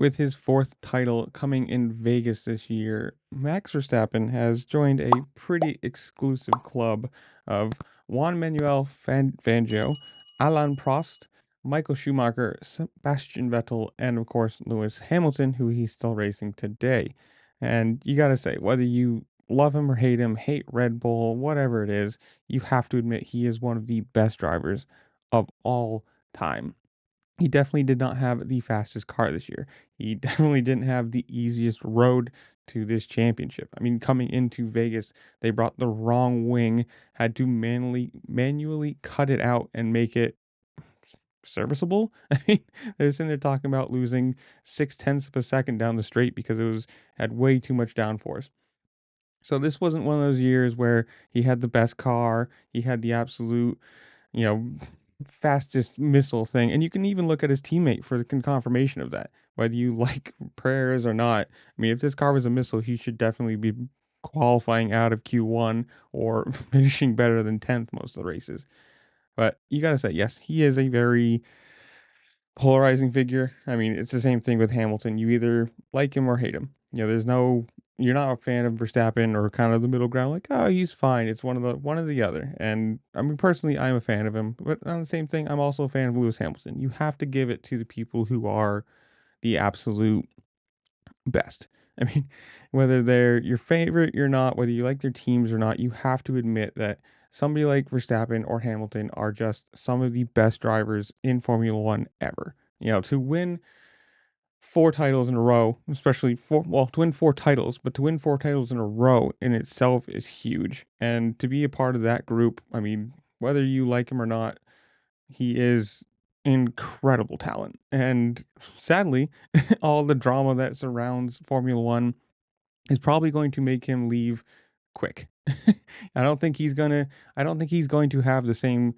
With his fourth title coming in Vegas this year, Max Verstappen has joined a pretty exclusive club of Juan Manuel Fangio, Alain Prost, Michael Schumacher, Sebastian Vettel, and of course Lewis Hamilton, who he's still racing today. And you gotta say, whether you love him or hate him, hate Red Bull, whatever it is, you have to admit he is one of the best drivers of all time. He definitely did not have the fastest car this year. He definitely didn't have the easiest road to this championship. I mean, coming into Vegas, they brought the wrong wing, had to manually cut it out and make it serviceable. I mean, they're sitting there talking about losing 6/10 of a second down the straight because it was had way too much downforce. So this wasn't one of those years where he had the best car, he had the absolute, you know, fastest missile thing. And you can even look at his teammate for the confirmation of that, whether you like prayers or not. I mean, if this car was a missile, he should definitely be qualifying out of Q1 or finishing better than 10th most of the races. But you got to say, yes, he is a very polarizing figure. I mean, it's the same thing with Hamilton. You either like him or hate him. There's no you're not a fan of Verstappen or kind of the middle ground, like, oh, he's fine. It's one or the other. And I mean, personally, I'm a fan of him, but on the same thing, I'm also a fan of Lewis Hamilton. You have to give it to the people who are the absolute best. I mean, whether they're your favorite or not, whether you like their teams or not, you have to admit that somebody like Verstappen or Hamilton are just some of the best drivers in Formula One ever. To win four titles in a row, especially to win four titles, but to win four titles in a row in itself is huge. And to be a part of that group, I mean, whether you like him or not, he is incredible talent. And sadly, all the drama that surrounds Formula One is probably going to make him leave quick. I don't think he's going to have the same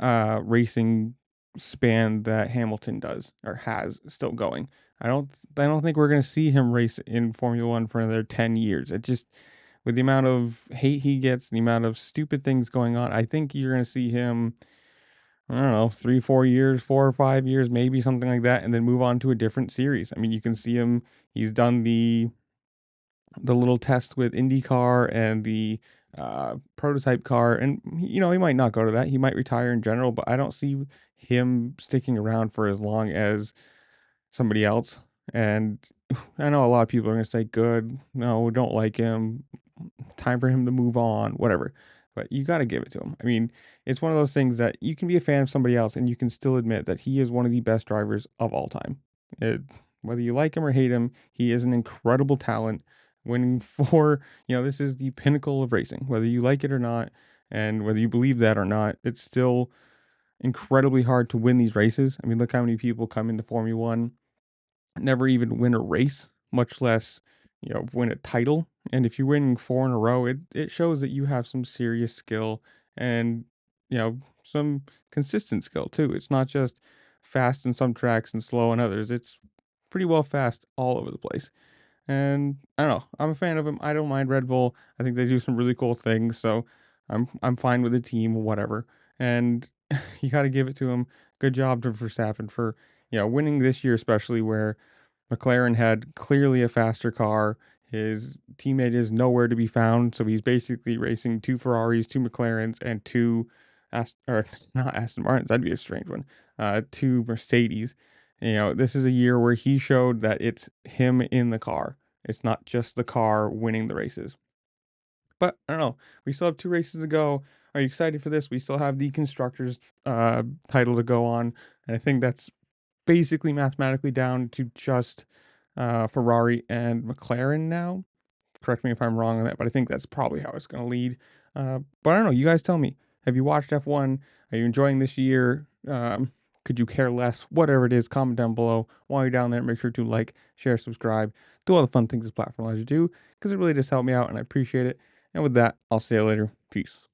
racing span that Hamilton does or has still going. I don't think we're going to see him race in Formula 1 for another 10 years. It just with the amount of hate he gets, the amount of stupid things going on, I think you're going to see him, I don't know, 3, 4 years, 4 or 5 years, maybe something like that, and then move on to a different series. I mean, you can see him, he's done the little test with IndyCar and the prototype car, and he might not go to that. He might retire in general, but I don't see him sticking around for as long as somebody else. And I know a lot of people are going to say, good, no, don't like him, time for him to move on, whatever. But you got to give it to him. I mean, it's one of those things that you can be a fan of somebody else and you can still admit that he is one of the best drivers of all time. Whether you like him or hate him, he is an incredible talent. Winning four, this is the pinnacle of racing, whether you like it or not, and whether you believe that or not, it's still incredibly hard to win these races. I mean, look how many people come into Formula One, never even win a race, much less, win a title. And if you're winning four in a row, it shows that you have some serious skill and, some consistent skill too. It's not just fast in some tracks and slow in others. It's pretty well fast all over the place. And I don't know, I'm a fan of him. I don't mind Red Bull. I think they do some really cool things, so I'm fine with the team, whatever. And you got to give it to him. Good job to Verstappen for winning this year, especially where McLaren had clearly a faster car. His teammate is nowhere to be found, so he's basically racing two Ferraris, two McLarens, and two or not Aston Martins. That'd be a strange one. Two Mercedes. This is a year where he showed that it's him in the car. It's not just the car winning the races. But I don't know. We still have 2 races to go. Are you excited for this? We still have the constructors title to go on, and I think that's basically mathematically down to just Ferrari and McLaren now. Correct me if I'm wrong on that, but I think that's probably how it's going to lead. But I don't know. You guys tell me. Have you watched F1? Are you enjoying this year? Could you care less? Whatever it is, comment down below. While you're down there, make sure to like, share, subscribe, do all the fun things this platform allows you to do, because it really does help me out and I appreciate it. And with that, I'll see you later. Peace.